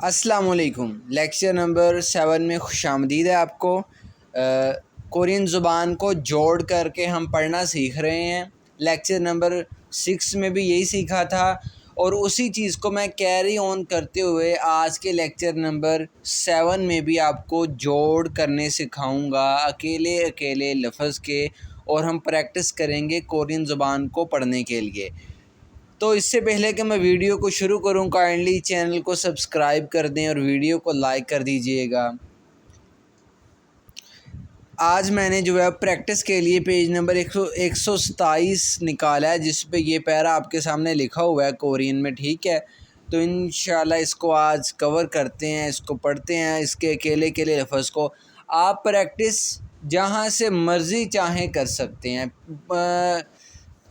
अस्सलाम वालेकुम। Lecture number 7 में खुशामदीद है आपको। कोरियन ज़ुबान को जोड़ करके हम पढ़ना सीख रहे हैं। लेक्चर नंबर 6 में भी यही सीखा था और उसी चीज़ को मैं कैरी ऑन करते हुए आज के लेक्चर नंबर 7 में भी आपको जोड़ करने सिखाऊंगा अकेले अकेले लफ्ज़ के, और हम प्रैक्टिस करेंगे कोरियन ज़ुबान को पढ़ने के लिए। तो इससे पहले कि मैं वीडियो को शुरू करूं, काइंडली चैनल को सब्सक्राइब कर दें और वीडियो को लाइक कर दीजिएगा। आज मैंने जो है प्रैक्टिस के लिए पेज नंबर 127 निकाला है, जिस पे ये पैरा आपके सामने लिखा हुआ है कोरियन में। ठीक है, तो इंशाल्लाह इसको आज कवर करते हैं, इसको पढ़ते हैं, इसके अकेले अकेले लफ्ज़ को। आप प्रैक्टिस जहाँ से मर्ज़ी चाहें कर सकते हैं,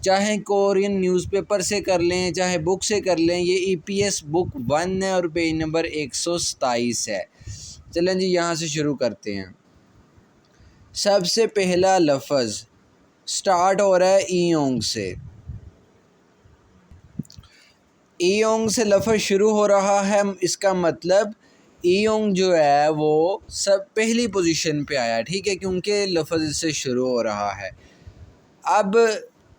चाहे कोरियन न्यूज़पेपर से कर लें, चाहे बुक से कर लें। ये EPS बुक 1 है और पेज नंबर 127 है। चलें जी, यहाँ से शुरू करते हैं। सबसे पहला लफ्ज़ स्टार्ट हो रहा है ईयोंग से। ईयोंग से लफ्ज़ शुरू हो रहा है, इसका मतलब ईयोंग जो है वो सब पहली पोजीशन पे आया। ठीक है, क्योंकि लफ्ज़ से शुरू हो रहा है। अब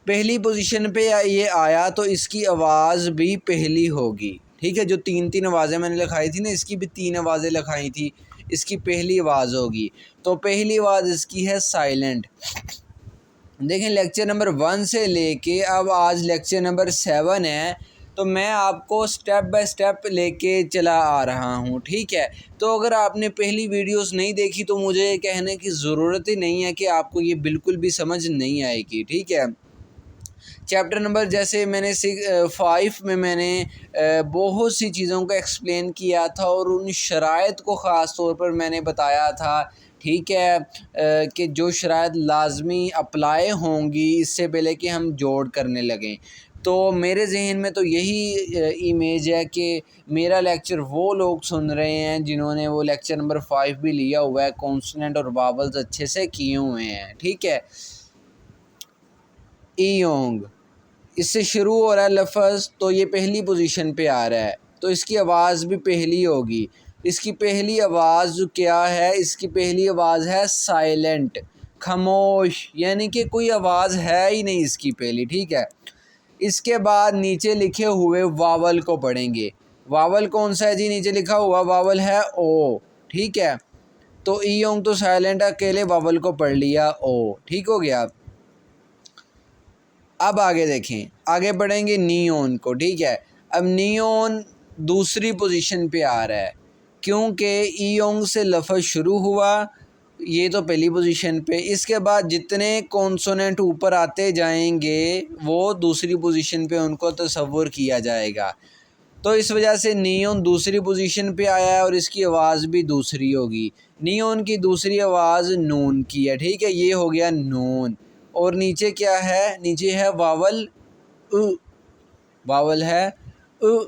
पहली पोजीशन पे ये आया तो इसकी आवाज़ भी पहली होगी। ठीक है, जो तीन आवाज़ें मैंने लिखाई थी ना, इसकी भी 3 आवाज़ें लिखाई थी, इसकी पहली आवाज़ होगी। तो पहली आवाज़ इसकी है साइलेंट। देखें, लेक्चर नंबर 1 से लेके अब आज लेक्चर नंबर 7 है, तो मैं आपको स्टेप बाय स्टेप लेके चला आ रहा हूँ। ठीक है, तो अगर आपने पहली वीडियोस नहीं देखी तो मुझे कहने की ज़रूरत ही नहीं है कि आपको ये बिल्कुल भी समझ नहीं आएगी। ठीक है, चैप्टर नंबर जैसे मैंने 5 में मैंने बहुत सी चीज़ों को एक्सप्लेन किया था और उन शराइत को ख़ास तौर पर मैंने बताया था। ठीक है, कि जो शराइत लाजमी अप्लाई होंगी इससे पहले कि हम जोड़ करने लगें। तो मेरे जहन में तो यही इमेज है कि मेरा लेक्चर वो लोग सुन रहे हैं जिन्होंने वो लेक्चर नंबर 5 भी लिया हुआ है, कॉन्सोनेंट और वावल्स अच्छे से किए हुए हैं। ठीक है, ईयोंग इससे शुरू हो रहा है लफ्ज़, तो ये पहली पोजीशन पे आ रहा है, तो इसकी आवाज़ भी पहली होगी। इसकी पहली आवाज़ जो क्या है, इसकी पहली आवाज़ है साइलेंट, खामोश, यानी कि कोई आवाज़ है ही नहीं इसकी पहली। ठीक है, इसके बाद नीचे लिखे हुए वावल को पढ़ेंगे। वावल कौन सा है जी? नीचे लिखा हुआ वावल है ओ। ठीक है, तो ईयोंग तो साइलेंट, अकेले वावल को पढ़ लिया ओ। ठीक हो गया। अब आगे देखें, आगे बढ़ेंगे नियोन को। ठीक है, अब नियोन दूसरी पोजीशन पे आ रहा है क्योंकि ईयोंग से लफ्ज़ शुरू हुआ, ये तो पहली पोजीशन पे। इसके बाद जितने कॉन्सोनेंट ऊपर आते जाएंगे वो दूसरी पोजीशन पे उनको तसव्वुर किया जाएगा। तो इस वजह से नियोन दूसरी पोजीशन पे आया है और इसकी आवाज़ भी दूसरी होगी। नियोन की दूसरी आवाज़ नून की है। ठीक है, ये हो गया नून। और नीचे क्या है? नीचे है वावल उ। वावल है उ।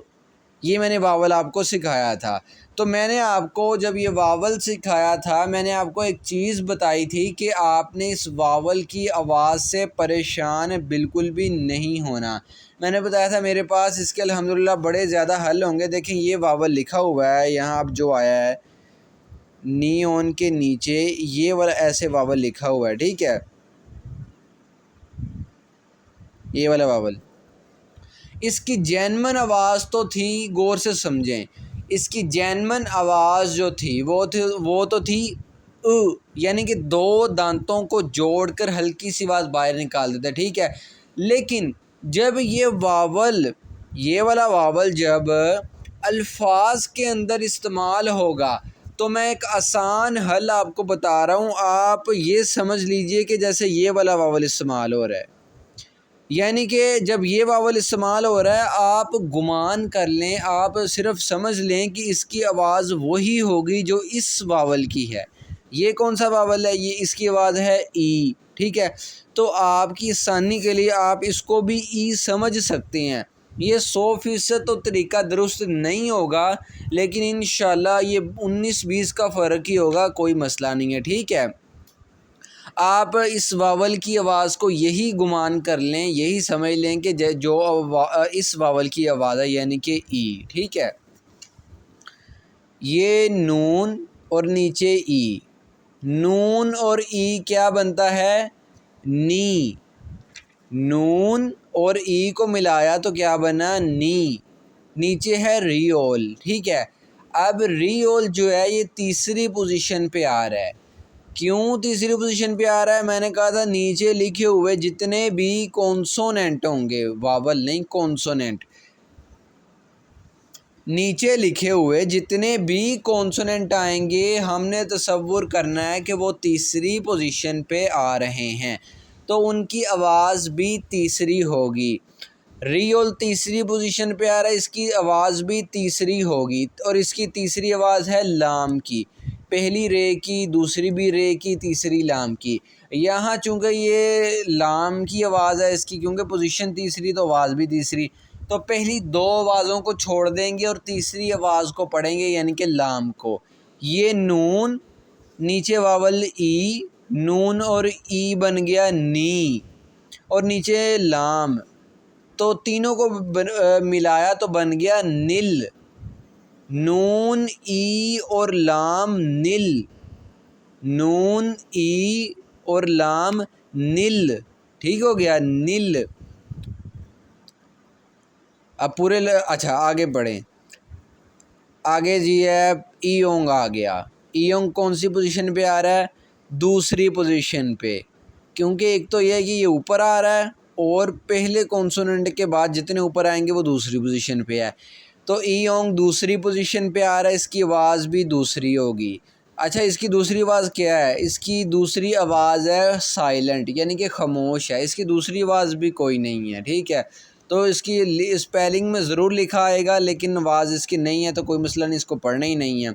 ये मैंने वावल आपको सिखाया था। तो मैंने आपको जब ये वावल सिखाया था, मैंने आपको एक चीज़ बताई थी कि आपने इस वावल की आवाज़ से परेशान बिल्कुल भी नहीं होना। मैंने बताया था मेरे पास इसके अल्हम्दुलिल्लाह बड़े ज़्यादा हल होंगे। देखें, ये वावल लिखा हुआ है यहाँ, अब जो आया है नियोन के नीचे ये वाला ऐसे वावल लिखा हुआ है। ठीक है, ये वाला वावल, इसकी जैनमन आवाज़ तो थी, गौर से समझें, इसकी जैनमन आवाज़ जो थी वो तो थी उ, यानी कि 2 दांतों को जोड़कर हल्की सी आवाज़ बाहर निकाल देता है। ठीक है, लेकिन जब ये वाला वावल जब अल्फाज के अंदर इस्तेमाल होगा, तो मैं एक आसान हल आपको बता रहा हूँ, आप ये समझ लीजिए कि जैसे ये वाला वावल इस्तेमाल हो रहा है, यानी कि जब ये वावल इस्तेमाल हो रहा है, आप गुमान कर लें, आप सिर्फ समझ लें कि इसकी आवाज़ वही होगी जो इस वावल की है। ये कौन सा वावल है? ये इसकी आवाज़ है ई। ठीक है, तो आपकी आसानी के लिए आप इसको भी ई समझ सकते हैं। ये 100% तो तरीका दुरुस्त नहीं होगा, लेकिन इंशाल्लाह ये 19-20 का फ़र्क ही होगा, कोई मसला नहीं है। ठीक है, आप इस वावल की आवाज़ को यही गुमान कर लें, यही समझ लें कि जो इस वावल की आवाज़ है, यानी कि ई। ठीक है, ये नून और नीचे ई, नून और ई क्या बनता है, नी। नून और ई को मिलाया तो क्या बना, नी। नीचे है रियोल, ठीक है। अब रियोल जो है ये तीसरी पोजीशन पे आ रहा है। क्यों तीसरी पोजीशन पे आ रहा है, मैंने कहा था नीचे लिखे हुए जितने भी कॉन्सोनेंट होंगे, वावल नहीं कॉन्सोनेंट, नीचे लिखे हुए जितने भी कॉन्सोनेंट आएंगे हमने तसव्वुर करना है कि वो तीसरी पोजीशन पे आ रहे हैं, तो उनकी आवाज़ भी तीसरी होगी। रियोल तीसरी पोजीशन पे आ रहा है, इसकी आवाज़ भी तीसरी होगी, और इसकी तीसरी आवाज़ है लाम की, पहली रे की, दूसरी भी रे की, तीसरी लाम की। यहाँ चूँकि ये लाम की आवाज़ है इसकी, क्योंकि पोजीशन तीसरी तो आवाज़ भी तीसरी, तो पहली दो आवाज़ों को छोड़ देंगे और तीसरी आवाज़ को पढ़ेंगे, यानी कि लाम को। ये नून, नीचे वावल ई, नून और ई बन गया नी, और नीचे लाम, तो तीनों को मिलाया तो बन गया निल। नून ई और लाम निल, नून ई और लाम निल, ठीक हो गया, निल। अब पूरे अच्छा आगे बढ़ें। आगे जी है ईयोंग आ गया। ईयोंग कौन सी पोजीशन पे आ रहा है, दूसरी पोजीशन पे, क्योंकि एक तो यह है कि ये ऊपर आ रहा है और पहले कॉन्सोनेंट के बाद जितने ऊपर आएंगे वो दूसरी पोजीशन पे है, तो ईयोंग दूसरी पोजीशन पे आ रहा है, इसकी आवाज़ भी दूसरी होगी। अच्छा, इसकी दूसरी आवाज़ क्या है, इसकी दूसरी आवाज़ है साइलेंट, यानी कि खामोश है, इसकी दूसरी आवाज़ भी कोई नहीं है, ठीक है। तो इसकी स्पेलिंग में ज़रूर लिखा आएगा, लेकिन आवाज़ इसकी नहीं है तो कोई मसला नहीं, इसको पढ़ना ही नहीं है।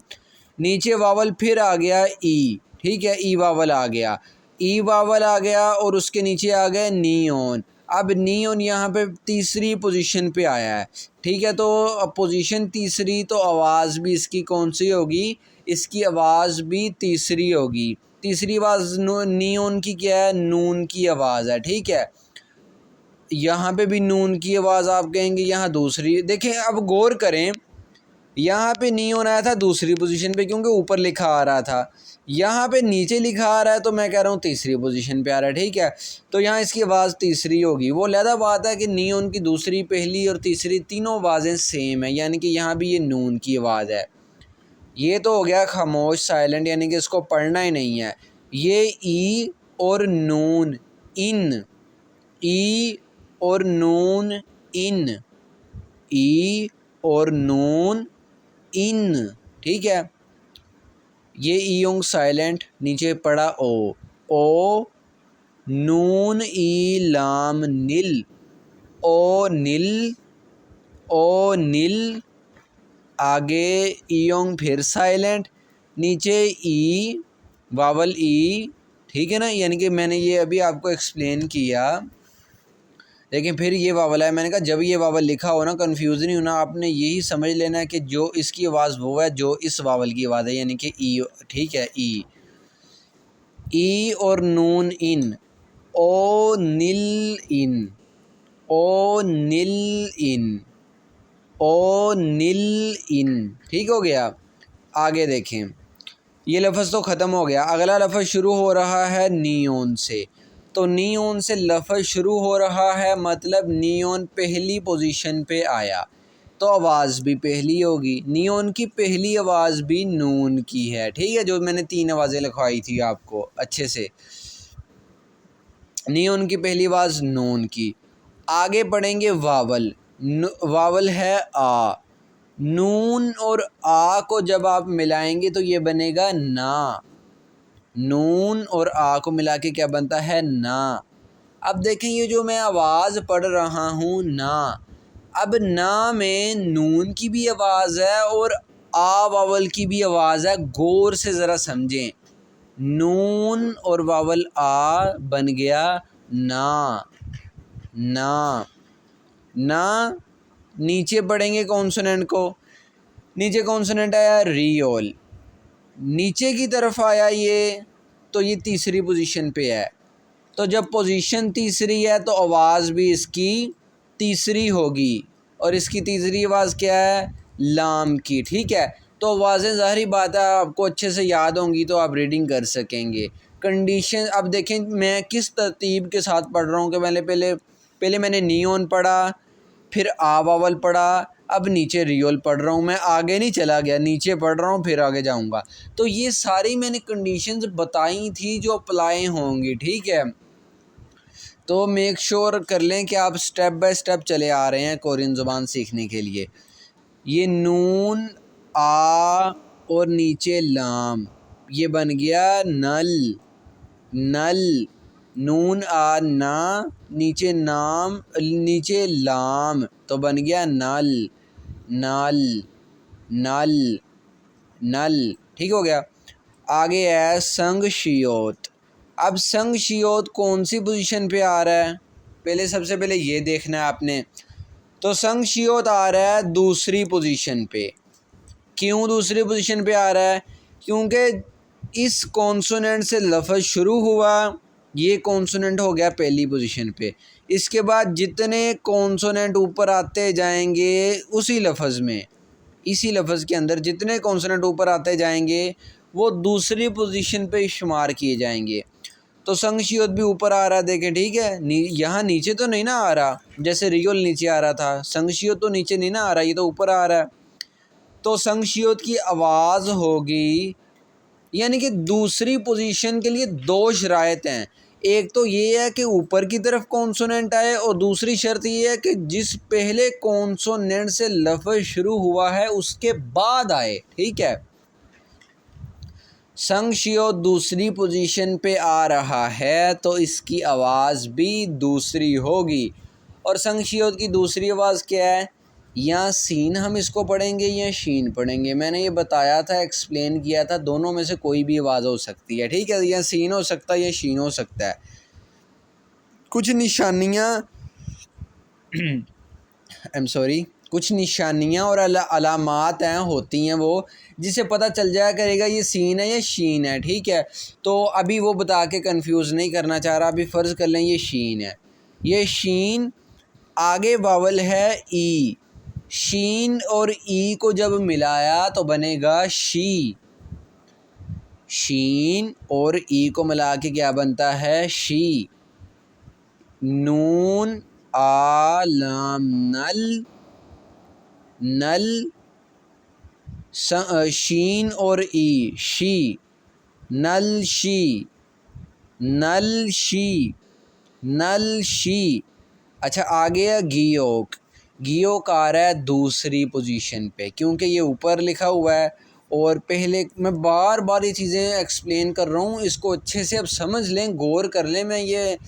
नीचे वावल फिर आ गया ई, ठीक है, ई वावल आ गया, ई वावल आ गया, और उसके नीचे आ गए नियोन। अब नियोन यहाँ पे तीसरी पोजीशन पे आया है, ठीक है। तो पोजीशन तीसरी, तो आवाज़ भी इसकी कौन सी होगी, इसकी आवाज़ भी तीसरी होगी। तीसरी आवाज़ नियोन की क्या है, नून की आवाज़ है, ठीक है। यहाँ पे भी नून की आवाज़ आप कहेंगे, यहाँ दूसरी। देखें, अब गौर करें, यहाँ पे नियोन आया था दूसरी पोजीशन पे क्योंकि ऊपर लिखा आ रहा था, यहाँ पे नीचे लिखा आ रहा है तो मैं कह रहा हूँ तीसरी पोजीशन पे आ रहा है, ठीक है। तो यहाँ इसकी आवाज़ तीसरी होगी। वो लहदा बात है कि नियोन की दूसरी, पहली और तीसरी तीनों आवाज़ें सेम है, यानी कि यहाँ भी ये नून की आवाज़ है। ये तो हो गया खामोश साइलेंट, यानी कि इसको पढ़ना ही नहीं है। ये ई और नून इन, ई और नून इन, ई और नून इन, ठीक है। ये ईयोंग साइलेंट, नीचे पड़ा ओ नून ई लाम निल, ओ निल, ओ निल। आगे ईयोंग फिर साइलेंट, नीचे ई वावल ई, ठीक है ना। यानी कि मैंने ये अभी आपको एक्सप्लेन किया, लेकिन फिर ये वावल है। मैंने कहा जब ये वावल लिखा हो ना, कन्फ्यूज़ नहीं होना, आपने यही समझ लेना है कि जो इसकी आवाज़ वो है जो इस वावल की आवाज़ है, यानी कि ई, ठीक है। ई और नून इन, ओ निल इन, ओ निल इन, ओ निल इन, ठीक हो गया। आगे देखें, ये लफ्ज़ तो ख़त्म हो गया। अगला लफ्ज़ शुरू हो रहा है नियोन से, तो नियोन से लफ्ज़ शुरू हो रहा है, मतलब नियोन पहली पोजीशन पे आया तो आवाज़ भी पहली होगी। नियोन की पहली आवाज़ भी नून की है, ठीक है, जो मैंने तीन आवाज़ें लिखवाई थी आपको अच्छे से। नियोन की पहली आवाज़ नून की। आगे पढ़ेंगे वावल, वावल है आ। नून और आ को जब आप मिलाएंगे तो ये बनेगा ना। नून और आ को मिला के क्या बनता है, ना। अब देखें, ये जो मैं आवाज़ पढ़ रहा हूँ ना, अब ना में नून की भी आवाज़ है और आ वावल की भी आवाज़ है। गौर से ज़रा समझें, नून और वावल आ बन गया ना, ना, ना। नीचे पढ़ेंगे कॉन्सोनेंट को, नीचे कॉन्सोनेंट आया रियोल, नीचे की तरफ आया ये, तो ये तीसरी पोजीशन पे है। तो जब पोजीशन तीसरी है तो आवाज़ भी इसकी तीसरी होगी, और इसकी तीसरी आवाज़ क्या है, लाम की, ठीक है। तो आवाज़ें ज़ाहिरी बात है आपको अच्छे से याद होंगी तो आप रीडिंग कर सकेंगे। कंडीशन अब देखें मैं किस तरतीब के साथ पढ़ रहा हूँ कि पहले मैंने नियॉन पढ़ा, फिर आ वावल पढ़ा, अब नीचे रियोल पढ़ रहा हूँ। मैं आगे नहीं चला गया, नीचे पढ़ रहा हूँ फिर आगे जाऊँगा। तो ये सारी मैंने कंडीशंस बताई थी जो अप्लाई होंगी, ठीक है। तो मेक श्योर कर लें कि आप स्टेप बाय स्टेप चले आ रहे हैं कोरियन ज़ुबान सीखने के लिए। ये नून आ और नीचे लाम, ये बन गया नल, नल, नून आ ना, नीचे नाम, नीचे लाम, तो बन गया नल, नल, नल, नल, ठीक हो गया। आगे है संग शियोत। अब संग शियोत कौन सी पोजीशन पे आ रहा है, सबसे पहले ये देखना है आपने। तो संग शियोत आ रहा है दूसरी पोजीशन पे। क्यों दूसरी पोजीशन पे आ रहा है? क्योंकि इस कॉन्सोनेंट से लफ्ज़ शुरू हुआ, ये कॉन्सोनेंट हो गया पहली पोजीशन पे। इसके बाद जितने कॉन्सोनेंट ऊपर आते जाएंगे उसी लफ्ज़ में, इसी लफ्ज़ के अंदर जितने कॉन्सोनेंट ऊपर आते जाएंगे वो दूसरी पोजीशन पे शुमार किए जाएंगे। तो संगशियोत भी ऊपर आ रहा है, देखें, ठीक है। यहाँ नीचे तो नहीं ना आ रहा, जैसे रियोल नीचे आ रहा था, संगशियोत तो नीचे नहीं ना आ रहा, ये तो ऊपर आ रहा है। तो संगशियोत की आवाज़ होगी, यानी कि दूसरी पोजीशन के लिए दो शराइत हैं। एक तो ये है कि ऊपर की तरफ कॉन्सोनेंट आए, और दूसरी शर्त ये है कि जिस पहले कॉन्सोनेंट से लफ्ज़ शुरू हुआ है उसके बाद आए, ठीक है। संगशियोत दूसरी पोजीशन पे आ रहा है तो इसकी आवाज़ भी दूसरी होगी। और संगशियोत की दूसरी आवाज़ क्या है? या सीन हम इसको पढ़ेंगे या शीन पढ़ेंगे। मैंने ये बताया था, एक्सप्लेन किया था, दोनों में से कोई भी आवाज़ हो सकती है, ठीक है। या सीन हो सकता है या शीन हो सकता है। कुछ निशानियाँ कुछ निशानियाँ और अलामात हैं, होती हैं वो, जिससे पता चल जाया करेगा ये सीन है या शीन है, ठीक है। तो अभी वो बता के कंफ्यूज नहीं करना चाह रहा। अभी फ़र्ज़ कर लें ये शीन है, ये शीन, आगे वावल है ई, शीन और ई को जब मिलाया तो बनेगा शी। शीन और ई को मिला के क्या बनता है? शी। नून आ लाम नल, नल, शीन और ई, शी, नल शी, नल शी, नल शी। अच्छा, आगे है गियोक। गियोक आ रहा है दूसरी पोजीशन पे, क्योंकि ये ऊपर लिखा हुआ है। और पहले मैं बार बार ये चीज़ें एक्सप्लेन कर रहा हूँ, इसको अच्छे से अब समझ लें, गौर कर लें। मैं ये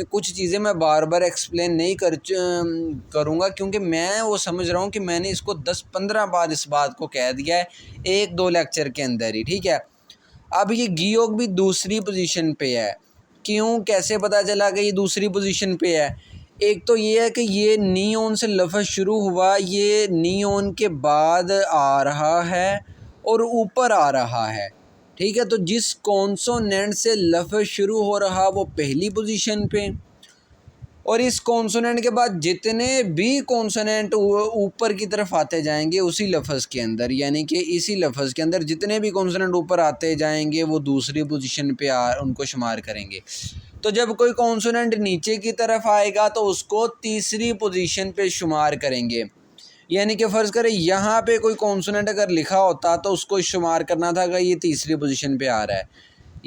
कुछ चीज़ें मैं बार बार एक्सप्लेन नहीं करूँगा, क्योंकि मैं वो समझ रहा हूँ कि मैंने इसको 10-15 बार इस बात को कह दिया है 1-2 लेक्चर के अंदर ही, ठीक है। अब ये गियोक भी दूसरी पोजीशन पे है। क्यों, कैसे पता चला कि ये दूसरी पोजीशन पे है? एक तो ये है कि ये नियॉन से लफ्ज़ शुरू हुआ, ये नियॉन के बाद आ रहा है और ऊपर आ रहा है, ठीक है। तो जिस कॉन्सोनेंट से लफ्ज़ शुरू हो रहा वो पहली पोजीशन पे, और इस कॉन्सोनेंट के बाद जितने भी कॉन्सोनेंट ऊपर की तरफ आते जाएंगे उसी लफ्ज़ के अंदर, यानी कि इसी लफ्ज़ के अंदर जितने भी कॉन्सोनेंट ऊपर आते जाएंगे वो दूसरी पोजीशन पे उनको शुमार करेंगे। तो जब कोई कॉन्सोनेंट नीचे की तरफ आएगा तो उसको तीसरी पोजीशन पे शुमार करेंगे। यानी कि फ़र्ज़ करें यहाँ पे कोई कॉन्सोनेंट अगर लिखा होता तो उसको शुमार करना था कि ये तीसरी पोजीशन पे आ रहा है।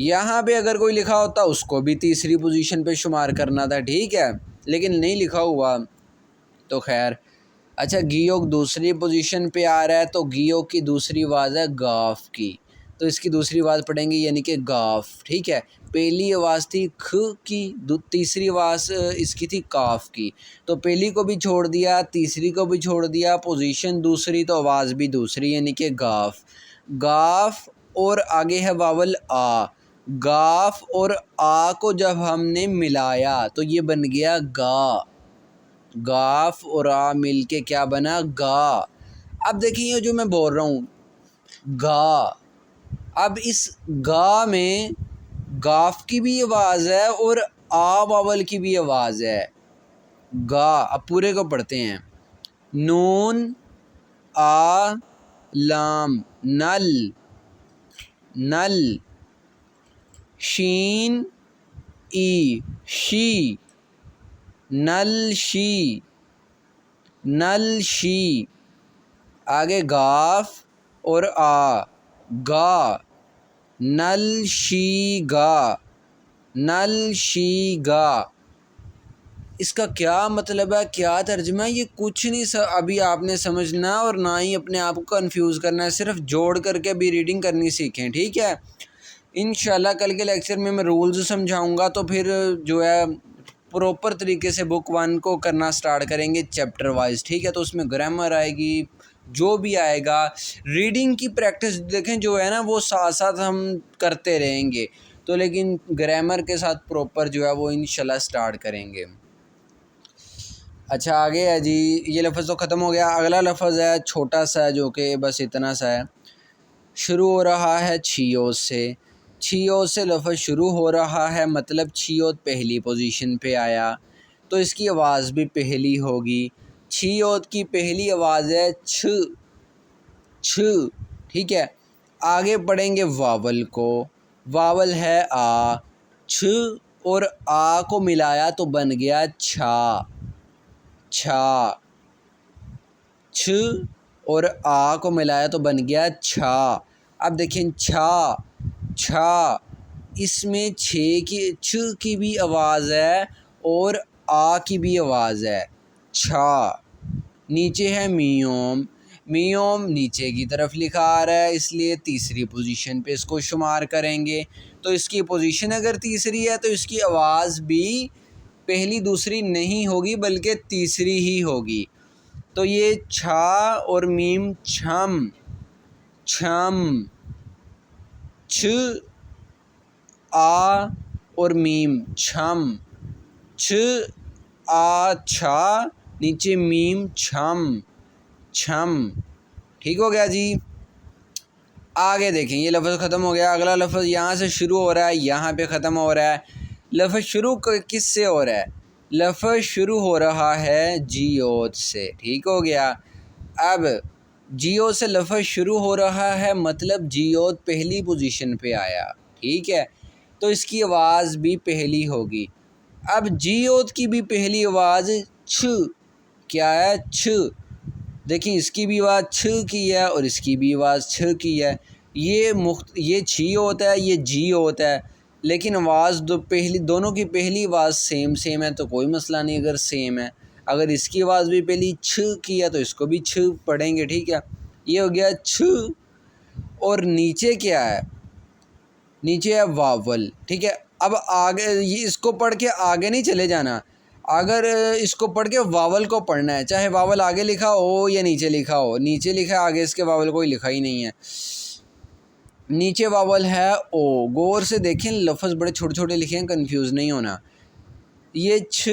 यहाँ पे अगर कोई लिखा होता उसको भी तीसरी पोजीशन पे शुमार करना था, ठीक है। लेकिन नहीं लिखा हुआ तो खैर। अच्छा, गियोक दूसरी पोजीशन पे आ रहा है तो गियोक की दूसरी आवाज़ है गाफ की, तो इसकी दूसरी आवाज़ पढ़ेंगे यानी कि गाफ, ठीक है। पहली आवाज़ थी ख की, तीसरी आवाज़ इसकी थी काफ की। तो पहली को भी छोड़ दिया, तीसरी को भी छोड़ दिया, पोजीशन दूसरी तो आवाज़ भी दूसरी, यानी कि गाफ। गाफ और आगे है वावल आ। गाफ और आ को जब हमने मिलाया तो ये बन गया गा। गाफ और आ मिल के क्या बना? गा। अब देखिए जो मैं बोल रहा हूँ गा, अब इस गा में गाफ की भी आवाज़ है और आ वावल की भी आवाज़ है। गा, अब पूरे को पढ़ते हैं। नून आ लाम नल नल, शीन ई शी नल शी नल शी। आगे गाफ और आ गा नल शी गा नल शी गा। इसका क्या मतलब है, क्या तर्जुमा है, ये कुछ नहीं अभी आपने समझना और ना ही अपने आप को कंफ्यूज करना है, सिर्फ जोड़ करके भी रीडिंग करनी सीखें, ठीक है। इंशाल्लाह कल के लेक्चर में मैं रूल्स समझाऊंगा, तो फिर जो है प्रॉपर तरीके से बुक 1 को करना स्टार्ट करेंगे चैप्टर वाइज, ठीक है। तो उसमें ग्रामर आएगी, जो भी आएगा, रीडिंग की प्रैक्टिस देखें जो है ना वो साथ साथ हम करते रहेंगे, तो लेकिन ग्रामर के साथ प्रॉपर जो है वो इंशाल्लाह स्टार्ट करेंगे। अच्छा आगे है जी, ये लफ्ज़ तो ख़त्म हो गया। अगला लफ्ज़ है छोटा सा, जो कि बस इतना सा है, शुरू हो रहा है छियोत से। छियोत से लफ्ज़ शुरू हो रहा है, मतलब छियोत पहली पोजीशन पे आया तो इसकी आवाज़ भी पहली होगी। छियोत की पहली आवाज़ है छ छ, ठीक है। आगे पढ़ेंगे वावल को, वावल है आ, छ और आ को मिलाया तो बन गया छा छा, छ और आ को मिलाया तो बन गया छा। अब देखें छा छा, इसमें छ की भी आवाज़ है और आ की भी आवाज़ है, छा। नीचे है मियोम, मियोम नीचे की तरफ लिखा आ रहा है, इसलिए तीसरी पोजीशन पे इसको शुमार करेंगे। तो इसकी पोजीशन अगर तीसरी है तो इसकी आवाज़ भी पहली दूसरी नहीं होगी बल्कि तीसरी ही होगी। तो ये छा और मीम छम छम, छ आ और मीम छम, छ आ छा, नीचे मीम छम छम, ठीक हो गया जी। आगे देखें, ये लफ्ज़ ख़त्म हो गया। अगला लफ्ज़ यहाँ से शुरू हो रहा है, यहाँ पे ख़त्म हो रहा है। लफ्ज़ शुरू किस से हो रहा है, लफ्ज़ शुरू हो रहा है जियोत से, ठीक हो गया। अब जियो से लफ्ज़ शुरू हो रहा है, मतलब जियोत पहली पोजीशन पे आया, ठीक है, तो इसकी आवाज़ भी पहली होगी। अब जियोत की भी पहली आवाज़ छ, क्या है, छ। देखिए इसकी भी आवाज़ छ की है और इसकी भी आवाज़ छ की है। ये छी होता है, ये जी होता है, लेकिन आवाज़ दोनों की पहली आवाज़ सेम है तो कोई मसला नहीं अगर सेम है। अगर इसकी आवाज़ भी पहली छ की है तो इसको भी छ पढ़ेंगे, ठीक है। ये हो गया छ। और नीचे क्या है, नीचे है वावल, ठीक है। अब आगे ये इसको पढ़ के आगे नहीं चले जाना, अगर इसको पढ़ के वावल को पढ़ना है, चाहे वावल आगे लिखा हो या नीचे लिखा हो। नीचे लिखा है, आगे इसके वावल कोई लिखा ही नहीं है। नीचे वावल है ओ, गौर से देखें, लफ्ज़ बड़े छोटे छोटे लिखे हैं, कंफ्यूज नहीं होना। ये छ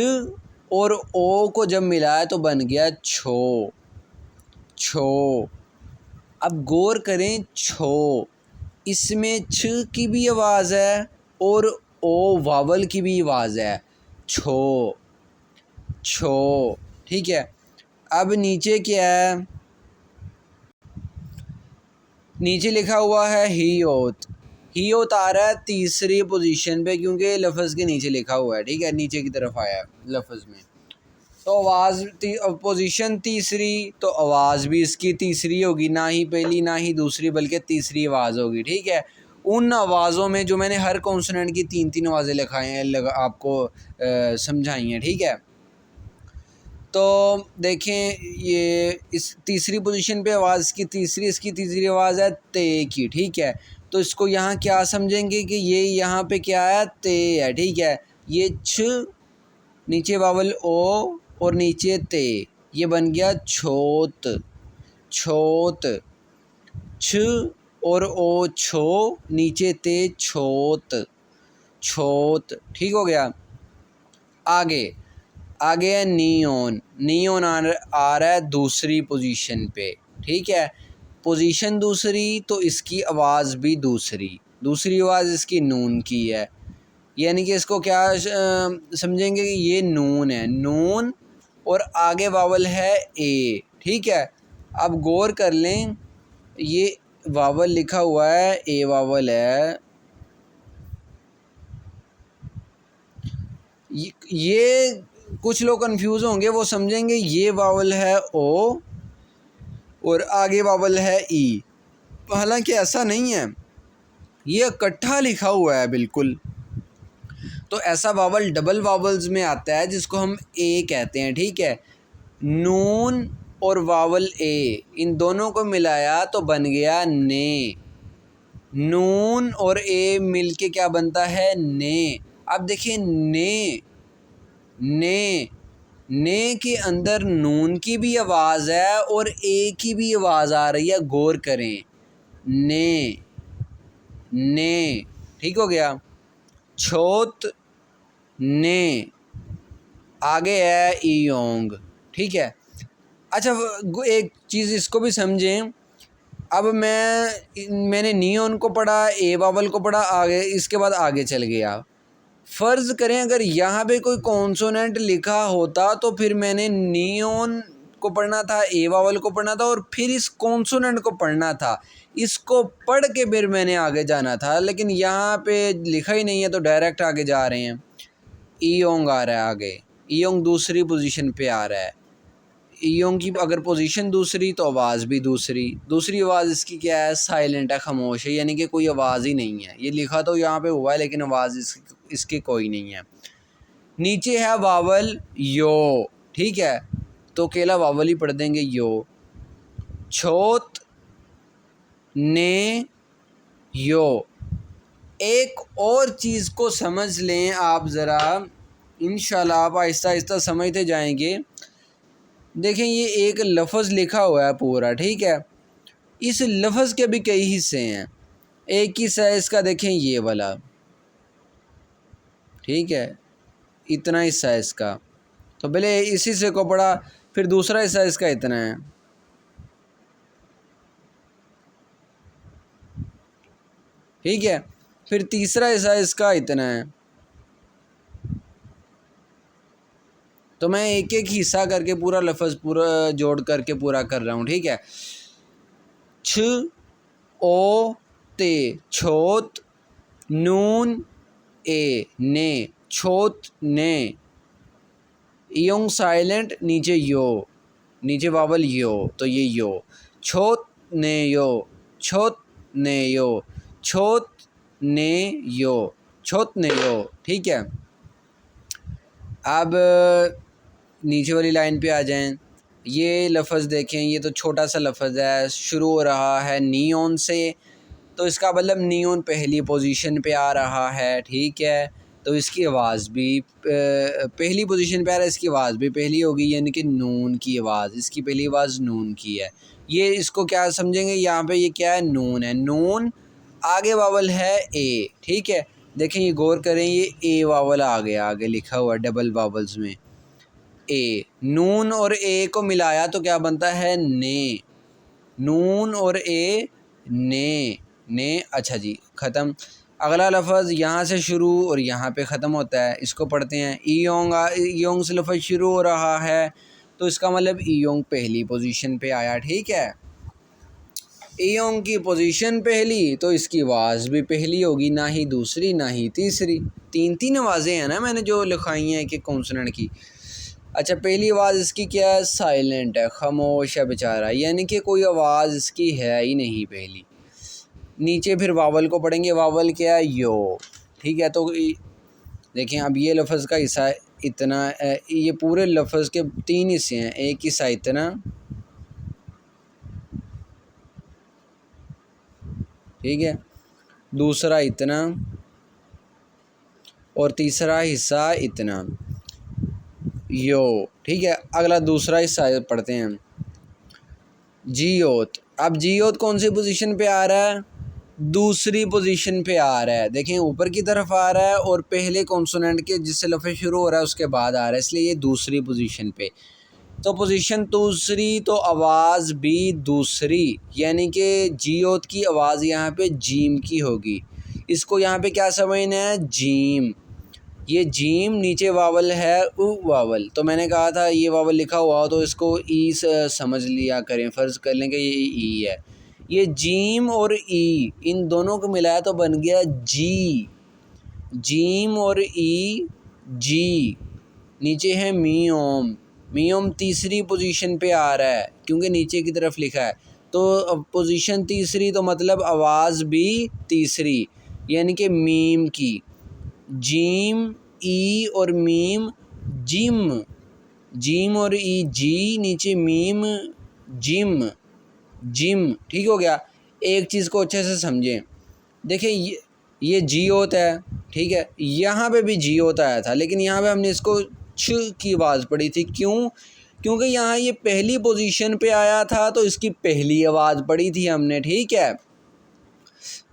और ओ को जब मिलाया तो बन गया छो छो। अब गौर करें, छो, इसमें छ की भी आवाज़ है और ओ वावल की भी आवाज़ है, छो छो, ठीक है। अब नीचे क्या है, नीचे लिखा हुआ है हियोत, हियोत आ रहा है तीसरी पोजीशन पे क्योंकि लफ्ज़ के नीचे लिखा हुआ है, ठीक है, नीचे की तरफ आया है लफ्ज़ में। तो आवाज़ पोजीशन तीसरी, तो आवाज़ भी इसकी तीसरी होगी, ना ही पहली ना ही दूसरी बल्कि तीसरी आवाज़ होगी, ठीक है। उन आवाज़ों में जो मैंने हर कॉन्सोनेंट की 3 आवाज़ें लिखाई हैं, आपको समझाई हैं, ठीक है। तो देखें, ये इस तीसरी पोजीशन पे आवाज़ की तीसरी, इसकी तीसरी आवाज़ है ते की, ठीक है। तो इसको यहाँ क्या समझेंगे कि ये यहाँ पे क्या है, ते है, ठीक है। ये छ, नीचे वावल ओ और नीचे ते, ये बन गया छोत छोत, छ और ओ छो, नीचे ते छोत छोत, ठीक हो गया। आगे है नियोन, नियोन आ रहा है दूसरी पोजीशन पे, ठीक है। पोजीशन दूसरी तो इसकी आवाज़ भी दूसरी आवाज़ इसकी नून की है, यानी कि इसको क्या समझेंगे कि ये नून है, नून और आगे वावल है ए, ठीक है। अब गौर कर लें, ये वावल लिखा हुआ है, ए वावल है, ये कुछ लोग कंफ्यूज होंगे, वो समझेंगे ये वावल है ओ और आगे वावल है ई, हालांकि ऐसा नहीं है, ये इकट्ठा लिखा हुआ है बिल्कुल। तो ऐसा वावल डबल वावल्स में आता है जिसको हम ए कहते हैं, ठीक है। नून और वावल ए, इन दोनों को मिलाया तो बन गया ने। नून और ए मिलके क्या बनता है, ने। अब देखिए ने के अंदर नून की भी आवाज़ है और ए की भी आवाज़ आ रही है, गौर करें, ने ठीक हो गया। छोत ने, आगे है ईयोंग, ठीक है। अच्छा, एक चीज़ इसको भी समझें। अब मैंने नियोन को पढ़ा, ए वावल को पढ़ा, आगे इसके बाद आगे चल गया। फ़र्ज़ करें अगर यहाँ पे कोई कॉन्सोनेंट लिखा होता तो फिर मैंने नियोन को पढ़ना था, ए वावल को पढ़ना था और फिर इस कॉन्सोनेंट को पढ़ना था। इसको पढ़ के फिर मैंने आगे जाना था, लेकिन यहाँ पे लिखा ही नहीं है तो डायरेक्ट आगे जा रहे हैं। ईयोंग आ रहा है आगे, ईयोंग दूसरी पोजीशन पे आ रहा है। ईयोंग की अगर पोजीशन दूसरी तो आवाज़ भी दूसरी। दूसरी आवाज़ इसकी क्या है, साइलेंट है, खामोश है, यानी कि कोई आवाज़ ही नहीं है। ये लिखा तो यहाँ पे हुआ है लेकिन आवाज़ इसकी कोई नहीं है। नीचे है वावल यो, ठीक है, तो अकेला वावल ही पढ़ देंगे, यो। छोत ने यो। एक और चीज़ को समझ लें आप ज़रा, इंशाल्लाह आप आहिस्ता आहिस्ता समझते जाएंगे। देखें, ये एक लफ्ज़ लिखा हुआ है पूरा, ठीक है। इस लफ्ज़ के भी कई हिस्से हैं। एक हिस्सा है इसका, देखें ये वाला, ठीक है, इतना हिस्सा है इसका, तो पहले इस हिस्से को पढ़ा, फिर दूसरा हिस्सा इसका इतना है, ठीक है, फिर तीसरा हिस्सा इसका इतना है। तो मैं एक एक हिस्सा करके पूरा लफ्ज़ पूरा जोड़ करके पूरा कर रहा हूँ, ठीक है। छ ओ ते, छोत, नून ए ने, छोत ने। ईयोंग साइलेंट, नीचे यो, नीचे वावल यो, तो ये यो। छोत ने यो, छोत ने यो, छोत ने यो, छोत ने यो, ठीक है। अब नीचे वाली लाइन पे आ जाएं। ये लफ्ज़ देखें, ये तो छोटा सा लफ्ज़ है, शुरू हो रहा है नियोन से, तो इसका मतलब नियोन पहली पोजीशन पे आ रहा है, ठीक है। तो इसकी आवाज़ भी पहली पोजीशन पे आ रहा है, इसकी आवाज़ भी पहली होगी, यानी कि नून की आवाज़, इसकी पहली आवाज़ नून की है। ये इसको क्या समझेंगे, यहाँ पे ये क्या है, नून है, नून, आगे वावल है ए, ठीक है। देखें, ये गौर करें, ये ए वावल आ गया, आगे लिखा हुआ डबल वावल्स में ए। नून और ए को मिलाया तो क्या बनता है, ने। नून और ए, ने। अच्छा जी, ख़त्म। अगला लफ्ज़ यहाँ से शुरू और यहाँ पे ख़त्म होता है, इसको पढ़ते हैं। ईयोंग से लफ्ज़ शुरू हो रहा है, तो इसका मतलब ईयोंग पहली पोजीशन पे आया, ठीक है। ईयोंग की पोजीशन पहली, तो इसकी आवाज़ भी पहली होगी, ना ही दूसरी ना ही तीसरी। तीन आवाज़ें हैं ना मैंने जो लिखाई हैं कि कॉन्सोनेंट की। अच्छा, पहली आवाज़ इसकी क्या है, साइलेंट है, खामोश है बेचारा, यानी कि कोई आवाज़ इसकी है ही नहीं पहली। नीचे फिर वावल को पढ़ेंगे, वावल क्या है, यो, ठीक है। तो देखें, अब ये लफ्ज़ का हिस्सा इतना, ये पूरे लफ्ज़ के तीन हिस्से हैं, एक हिस्सा इतना, ठीक है, दूसरा इतना और तीसरा हिस्सा इतना, यो, ठीक है। अगला दूसरा हिस्सा पढ़ते हैं, जियोत। अब जियोत कौन सी पोजीशन पे आ रहा है, दूसरी पोजीशन पे आ रहा है। देखें, ऊपर की तरफ आ रहा है और पहले कॉन्सोनेंट के जिससे लफ्ज़ शुरू हो रहा है उसके बाद आ रहा है, इसलिए ये दूसरी पोजीशन पे। तो पोजीशन दूसरी, तो आवाज़ भी दूसरी, यानी कि जियोत की आवाज़ यहाँ पे जीम की होगी। इसको यहाँ पे क्या समझना है, जीम। ये जीम, नीचे वावल है उ वावल, तो मैंने कहा था ये वावल लिखा हुआ हो तो इसको ई समझ लिया करें, फ़र्ज़ कर लें कि ये ई है। ये जीम और ई इन दोनों को मिलाया तो बन गया जी। जीम और ई जी। नीचे है मियोम। मियोम तीसरी पोजीशन पे आ रहा है क्योंकि नीचे की तरफ लिखा है, तो पोजीशन तीसरी तो मतलब आवाज़ भी तीसरी, यानी कि मीम की। जीम ई और मीम जिम। जीम और ई जी, नीचे मीम जिम। जिम ठीक हो गया। एक चीज़ को अच्छे से समझें। देखिए ये जी होता है, ठीक है, यहाँ पे भी जी होता आया था, लेकिन यहाँ पे हमने इसको छ की आवाज़ पड़ी थी। क्यों? क्योंकि यहाँ ये पहली पोजीशन पे आया था तो इसकी पहली आवाज़ पड़ी थी हमने, ठीक है,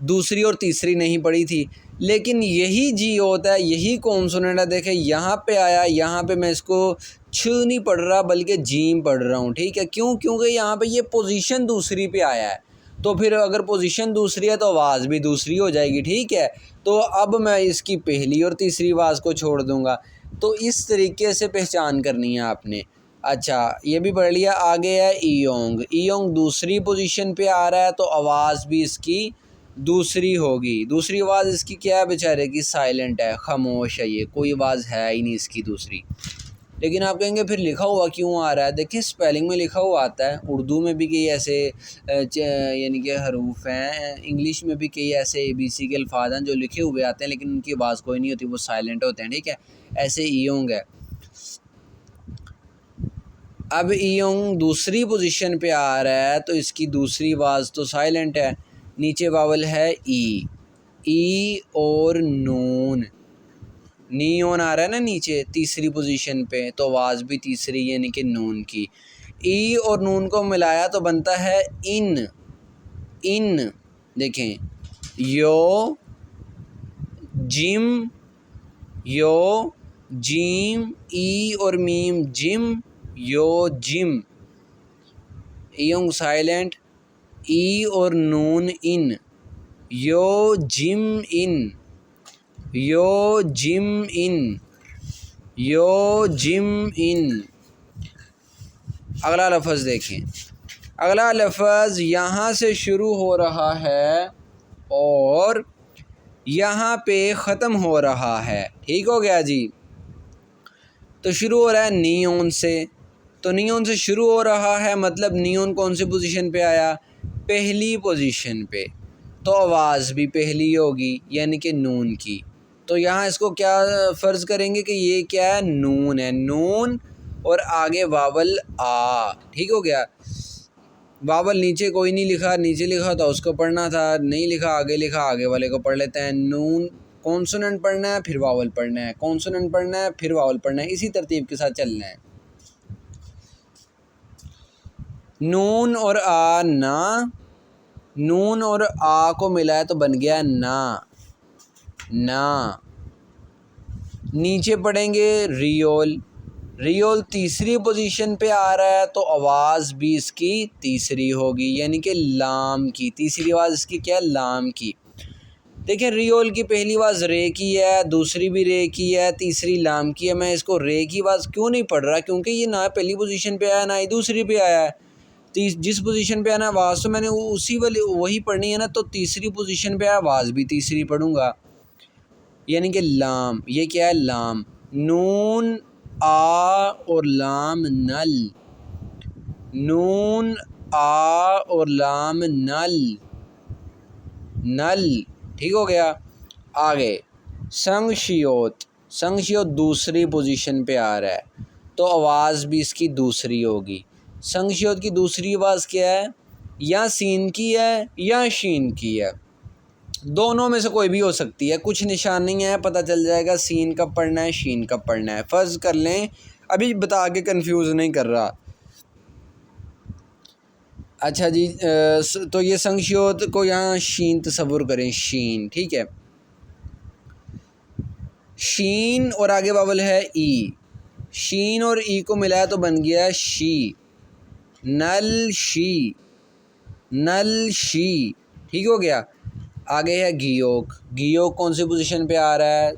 दूसरी और तीसरी नहीं पड़ी थी। लेकिन यही जी होता है, यही कॉन्सोनेंट है। देखें यहाँ पे आया, यहाँ पे मैं इसको छ नहीं पढ़ रहा बल्कि जीम पढ़ रहा हूँ, ठीक है। क्यों? क्योंकि यहाँ पे ये पोजीशन दूसरी पे आया है, तो फिर अगर पोजीशन दूसरी है तो आवाज़ भी दूसरी हो जाएगी, ठीक है। तो अब मैं इसकी पहली और तीसरी आवाज़ को छोड़ दूँगा। तो इस तरीके से पहचान करनी है आपने। अच्छा, ये भी पढ़ लिया। आगे है ईयोंग। ईयोंग दूसरी पोजीशन पे आ रहा है तो आवाज़ भी इसकी दूसरी होगी। दूसरी आवाज़ इसकी क्या है बेचारे की? साइलेंट है, खामोश है, ये कोई आवाज़ है ही नहीं इसकी दूसरी। लेकिन आप कहेंगे फिर लिखा हुआ क्यों आ रहा है? देखिए स्पेलिंग में लिखा हुआ आता है, उर्दू में भी कई ऐसे यानी कि हरूफ हैं, इंग्लिश में भी कई ऐसे ABC के अल्फाज हैं जो लिखे हुए आते हैं लेकिन उनकी आवाज़ कोई नहीं होती, वो साइलेंट होते हैं, ठीक है। ऐसे ईयोंग है। अब ईयोंग दूसरी पोजीशन पे आ रहा है तो इसकी दूसरी आवाज़ तो साइलेंट है। नीचे वावल है ई और नून। नीओन आ रहा है ना नीचे तीसरी पोजीशन पे, तो आवाज़ भी तीसरी यानी कि नून की। ई और नून को मिलाया तो बनता है इन। इन देखें, यो जिम, यो जिम, ई और मीम जिम, यो जिम। ईयोंग साइलेंट, ई और नून इन, यो जिम इन, यो जिम इन, यो जिम इन। अगला लफ्ज़ देखें। अगला लफ्ज़ यहाँ से शुरू हो रहा है और यहाँ पे ख़त्म हो रहा है, ठीक हो गया जी। तो शुरू हो रहा है नियोन से, तो नियोन से शुरू हो रहा है मतलब नियोन कौन सी पोजीशन पे आया? पहली पोजीशन पे, तो आवाज़ भी पहली होगी यानी कि नून की। तो यहाँ इसको क्या फ़र्ज़ करेंगे कि ये क्या है? नून है। नून और आगे वावल आ, ठीक हो गया। वावल नीचे कोई नहीं लिखा, नीचे लिखा था उसको पढ़ना था, नहीं लिखा आगे लिखा, आगे वाले को पढ़ लेते हैं। नून कॉन्सोनेंट पढ़ना है फिर वावल पढ़ना है, कॉन्सोनेंट पढ़ना है फिर वावल पढ़ना है, इसी तरतीब के साथ चलना है। नून और आ ना, नून और आ को मिलाया तो बन गया ना। ना नीचे पढ़ेंगे रियोल। रियोल तीसरी पोजीशन पे आ रहा है तो आवाज़ भी इसकी तीसरी होगी यानी कि लाम की। तीसरी आवाज़ इसकी क्या है? लाम की। देखिए रियोल की पहली आवाज़ रे की है, दूसरी भी रे की है, तीसरी लाम की है। मैं इसको रे की आवाज़ क्यों नहीं पढ़ रहा? क्योंकि ये ना पहली पोजीशन पे आया ना ही दूसरी पे आया है। जिस पोजीशन पे आना आवाज़ तो मैंने उसी वाली वही पढ़नी है ना, तो तीसरी पोजीशन पे आवाज़ भी तीसरी पढ़ूँगा यानी कि लाम। ये क्या है? लाम। नून आ और लाम नल, नून आ और लाम नल, नल, ठीक हो गया। आगे संगशियोत। संगशियोत दूसरी पोजीशन पे आ रहा है तो आवाज़ भी इसकी दूसरी होगी। संगशियोत की दूसरी आवाज़ क्या है? या सीन की है या शीन की है, दोनों में से कोई भी हो सकती है, कुछ निशान नहीं है, पता चल जाएगा सीन कब पढ़ना है शीन कब पढ़ना है। फ़र्ज़ कर लें, अभी बता के कंफ्यूज नहीं कर रहा। अच्छा जी, तो ये संगशियोत को यहाँ शीन तस्वुर करें, शीन, ठीक है। शीन और आगे वावल है ई, शीन और ई को मिलाया तो बन गया शी। नल शी, नल शी, ठीक हो गया। आगे है गियोक। गियोक कौन सी पोजीशन पे आ रहा है?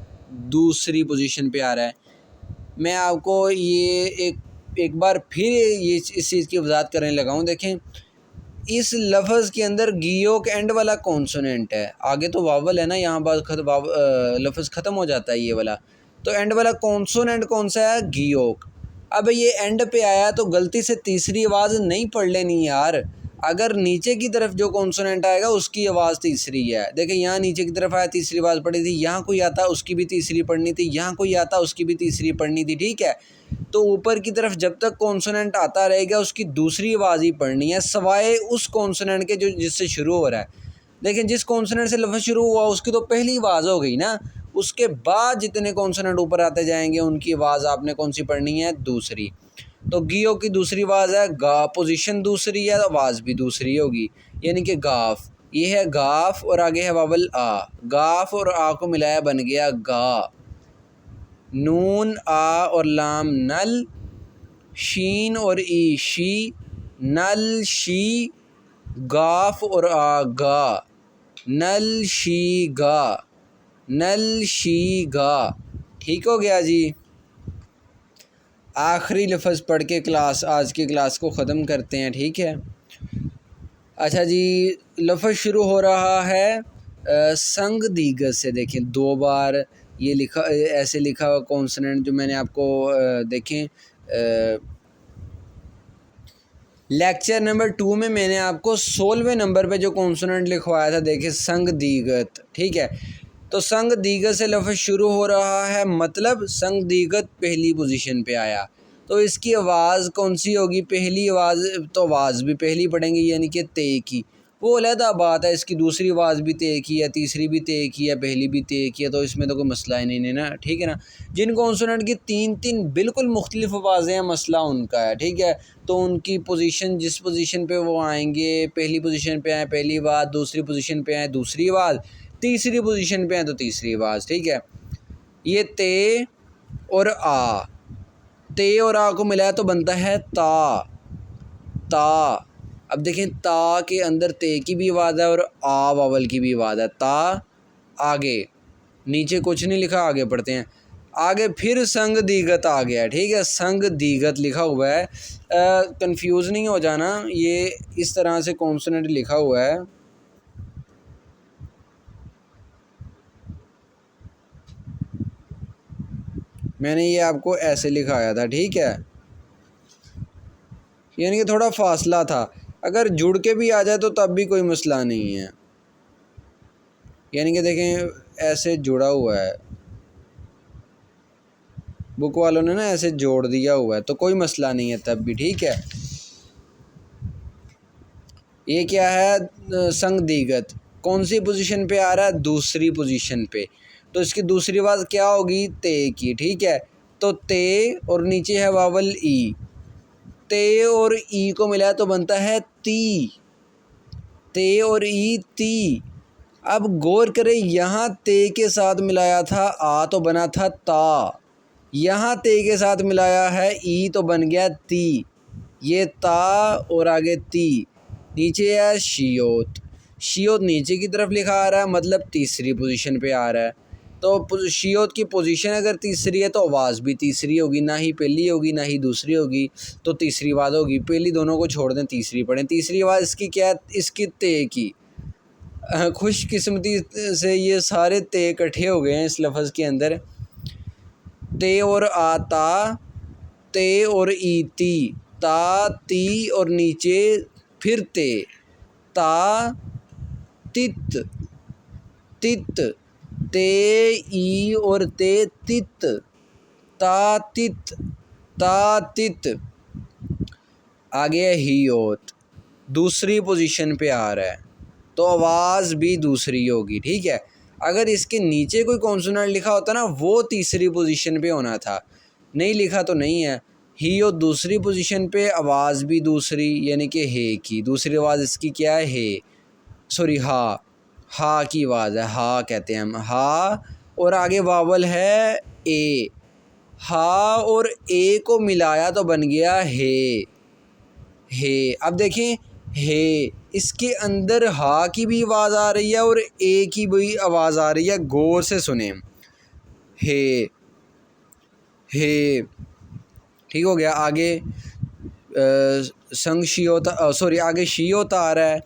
दूसरी पोजीशन पे आ रहा है। मैं आपको ये एक बार फिर ये इस चीज़ की वजाहत करने लगा हूँ। देखें इस लफ्ज़ के अंदर गियोक एंड वाला कॉन्सोनेंट है, आगे तो वावल है ना, यहाँ बाद लफ्ज़ ख़त्म हो जाता है ये वाला, तो एंड वाला कॉन्सोनेंट कौन सा है? गियोक। अब ये एंड पे आया तो गलती से तीसरी आवाज़ नहीं पढ़ लेनी यार। अगर नीचे की तरफ जो कॉन्सोनेंट आएगा उसकी आवाज़ तीसरी है। देखिए यहाँ नीचे की तरफ आया, तीसरी आवाज़ पढ़ी थी, यहाँ कोई आता उसकी भी तीसरी पढ़नी थी, यहाँ कोई आता उसकी भी तीसरी पढ़नी थी, ठीक है। तो ऊपर की तरफ जब तक कॉन्सोनेंट आता रहेगा उसकी दूसरी आवाज़ ही पढ़नी है, सवाए उस कॉन्सोनेंट के जो जिससे शुरू हो रहा है। लेकिन जिस कॉन्सोनेंट से लफ्ज़ शुरू हुआ उसकी तो पहली आवाज़ हो गई ना, उसके बाद जितने कॉन्सोनेंट ऊपर आते जाएंगे उनकी आवाज़ आपने कौन सी पढ़नी है? दूसरी। तो गियो की दूसरी आवाज़ है गा, पोजीशन दूसरी है, आवाज़ भी दूसरी होगी, यानी कि गाफ। ये है गाफ और आगे है वावल आ। गाफ और आ को मिलाया बन गया गा। नून आ और लाम नल, शीन और ई शी, नल शी, गाफ और आ गा, नल शी गा, नल शी गा। ठीक हो गया जी। आखिरी लफ्ज़ पढ़ के आज की क्लास को ख़त्म करते हैं, ठीक है। अच्छा जी, लफ्ज़ शुरू हो रहा है संग दीगत से। देखें 2 बार ये लिखा, ऐसे लिखा हुआ कॉन्सोनेंट जो मैंने आपको देखें लेक्चर नंबर 2 में मैंने आपको 16वें नंबर पे जो कॉन्सोनेंट लिखवाया था, देखें संग दीगत, ठीक है। तो संग दीगत से लफ्ज़ शुरू हो रहा है, मतलब संग दीगत पहली पोजीशन पे आया, तो इसकी आवाज़ कौन सी होगी? पहली आवाज़, तो आवाज़ भी पहली पढ़ेंगे, यानी कि ते की। वो अलहदा बात है, इसकी दूसरी आवाज़ भी ते की है, तीसरी भी ते की है, पहली भी ते की है, तो इसमें तो कोई मसला ही नहीं है ना, ठीक है ना। जिन कॉन्सोनेंट की 3 बिल्कुल मुख्तलिफ आवाज़ें हैं, मसला उनका है, ठीक है। तो उनकी पोजीशन, जिस पोजीशन पे वो आएंगे, पहली पोजीशन पे आए पहली आवाज़, दूसरी पोजीशन पे आए दूसरी आवाज़, तीसरी पोजीशन पे आए तो तीसरी आवाज़, ठीक है। ये ते और आ, ते और आ को मिलाया तो बनता है ता। ता। अब देखें ता के अंदर ते की भी आवाज़ है और आ वावल की भी आवाज़ है। ता आगे, नीचे कुछ नहीं लिखा, आगे पढ़ते हैं। आगे फिर संग दीगत आ गया, ठीक है, संग दीगत लिखा हुआ है। कंफ्यूज नहीं हो जाना, ये इस तरह से कॉन्सोनेंट लिखा हुआ है। मैंने ये आपको ऐसे लिखाया था, ठीक है, यानी कि थोड़ा फासला था। अगर जुड़ के भी आ जाए तो तब भी कोई मसला नहीं है, यानी कि देखें ऐसे जुड़ा हुआ है, बुक वालों ने ना ऐसे जोड़ दिया हुआ है, तो कोई मसला नहीं है तब भी, ठीक है। ये क्या है? संग दीगत कौन सी पोजीशन पे आ रहा है? दूसरी पोजीशन पे। तो इसकी दूसरी आवाज़ क्या होगी? ते की, ठीक है। तो ते और नीचे है वावल ई, ते और ई को मिलाया तो बनता है ती। ते और ई ती। अब गौर करें, यहाँ ते के साथ मिलाया था आ तो बना था ता, यहाँ ते के साथ मिलाया है ई तो बन गया ती। ये ता और आगे ती, नीचे है शियोत। शियोत नीचे की तरफ लिखा आ रहा है, मतलब तीसरी पोजीशन पे आ रहा है। तो शियोत की पोजीशन अगर तीसरी है तो आवाज़ भी तीसरी होगी, ना ही पहली होगी ना ही दूसरी होगी, तो तीसरी आवाज़ होगी। पहली दोनों को छोड़ दें, तीसरी पढ़ें। तीसरी आवाज़ इसकी क्या है? इसकी ते की। खुशकिस्मती से ये सारे ते इकट्ठे हो गए हैं इस लफ्ज़ के अंदर। ते और आता, ते और ईती, ता ती और नीचे फिर ते, ता तित, तित, ते ई और ते तित, ता तित, ता तित। आगे है हियोत, दूसरी पोजीशन पे आ रहा है, तो आवाज़ भी दूसरी होगी, ठीक है। अगर इसके नीचे कोई कॉन्सोनेंट लिखा होता ना, वो तीसरी पोजीशन पे होना था, नहीं लिखा तो नहीं है। ही और दूसरी पोजीशन पे, आवाज़ भी दूसरी, यानी कि हे की दूसरी आवाज़ इसकी क्या है? हे, सॉरी हा, हा की आवाज़ है, हा कहते हैं हम, हा। और आगे वावल है ए, हा और ए को मिलाया तो बन गया हे। हे। अब देखें हे, इसके अंदर हा की भी आवाज़ आ रही है और ए की भी आवाज़ आ रही है, गौर से सुने। हे, हे, ठीक हो गया। आगे संग शियो सॉरी आगे शियोता आ रहा है,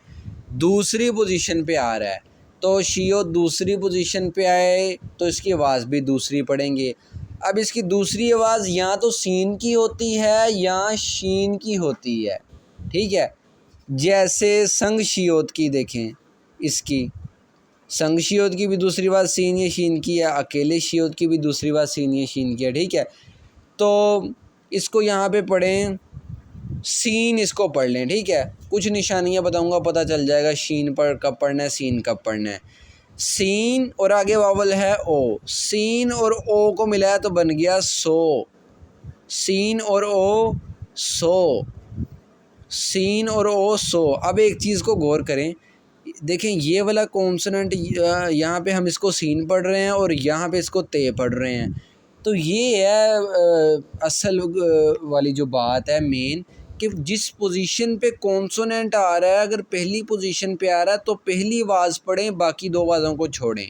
दूसरी पोजीशन पे आ रहा है, तो शियो दूसरी पोजीशन पे आए तो इसकी आवाज़ भी दूसरी पढ़ेंगे। अब इसकी दूसरी आवाज़ या तो सीन की होती है या शीन की होती है, ठीक है। जैसे संग शियोत की देखें, इसकी संग शियोत की भी दूसरी आवाज़ सीन या शीन की है, अकेले शियोत की भी दूसरी आवाज़ सीन या शीन की है, ठीक है। तो इसको यहाँ पे पढ़ें, सीन इसको पढ़ लें, ठीक है। कुछ निशानियाँ बताऊँगा, पता चल जाएगा शीन पर कब पढ़ना है, सीन कब पढ़ना है। सीन और आगे वावल है ओ, सीन और ओ को मिलाया तो बन गया सो, सीन और ओ सो, सीन और ओ सो। अब एक चीज़ को गौर करें, देखें ये वाला कॉन्सोनेंट यहाँ पे हम इसको सीन पढ़ रहे हैं और यहाँ पे इसको ते पढ़ रहे हैं। तो ये है असल वाली जो बात है मेन, कि जिस पोजीशन पे कॉन्सोनेंट आ रहा है, अगर पहली पोजीशन पे आ रहा है तो पहली आवाज़ पढ़ें, बाकी दो आवाज़ों को छोड़ें।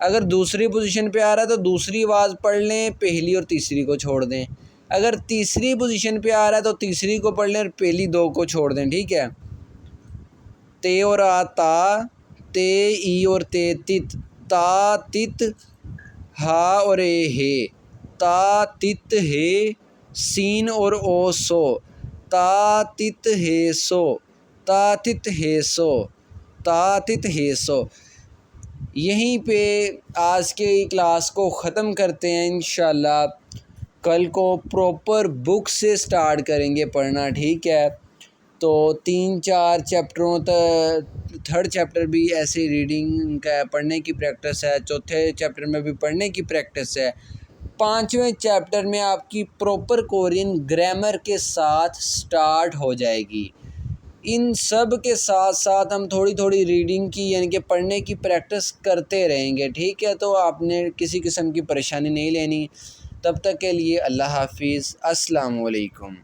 अगर दूसरी पोजीशन पे आ रहा है तो दूसरी आवाज़ पढ़ लें, पहली और तीसरी को छोड़ दें। अगर तीसरी पोजीशन पे आ रहा है तो तीसरी को पढ़ लें और पहली दो को छोड़ दें, ठीक है। ते और आ ता, ते ई और ते तित, ता तित, हा और ए हे, ता तित हे, सीन और ओ सो, ता तित हे सो, ता तित हे सो, ता तित हे सो। यहीं पे आज के क्लास को ख़त्म करते हैं। इंशाल्लाह कल को प्रॉपर बुक से स्टार्ट करेंगे पढ़ना, ठीक है। तो 3-4 चैप्टरों तक, थर्ड चैप्टर भी ऐसे रीडिंग का पढ़ने की प्रैक्टिस है, चौथे चैप्टर में भी पढ़ने की प्रैक्टिस है, 5वें चैप्टर में आपकी प्रॉपर कोरियन ग्रामर के साथ स्टार्ट हो जाएगी। इन सब के साथ साथ हम थोड़ी थोड़ी रीडिंग की यानी कि पढ़ने की प्रैक्टिस करते रहेंगे, ठीक है। तो आपने किसी किस्म की परेशानी नहीं लेनी। तब तक के लिए अल्लाह हाफिज़, अस्सलाम वालेकुम।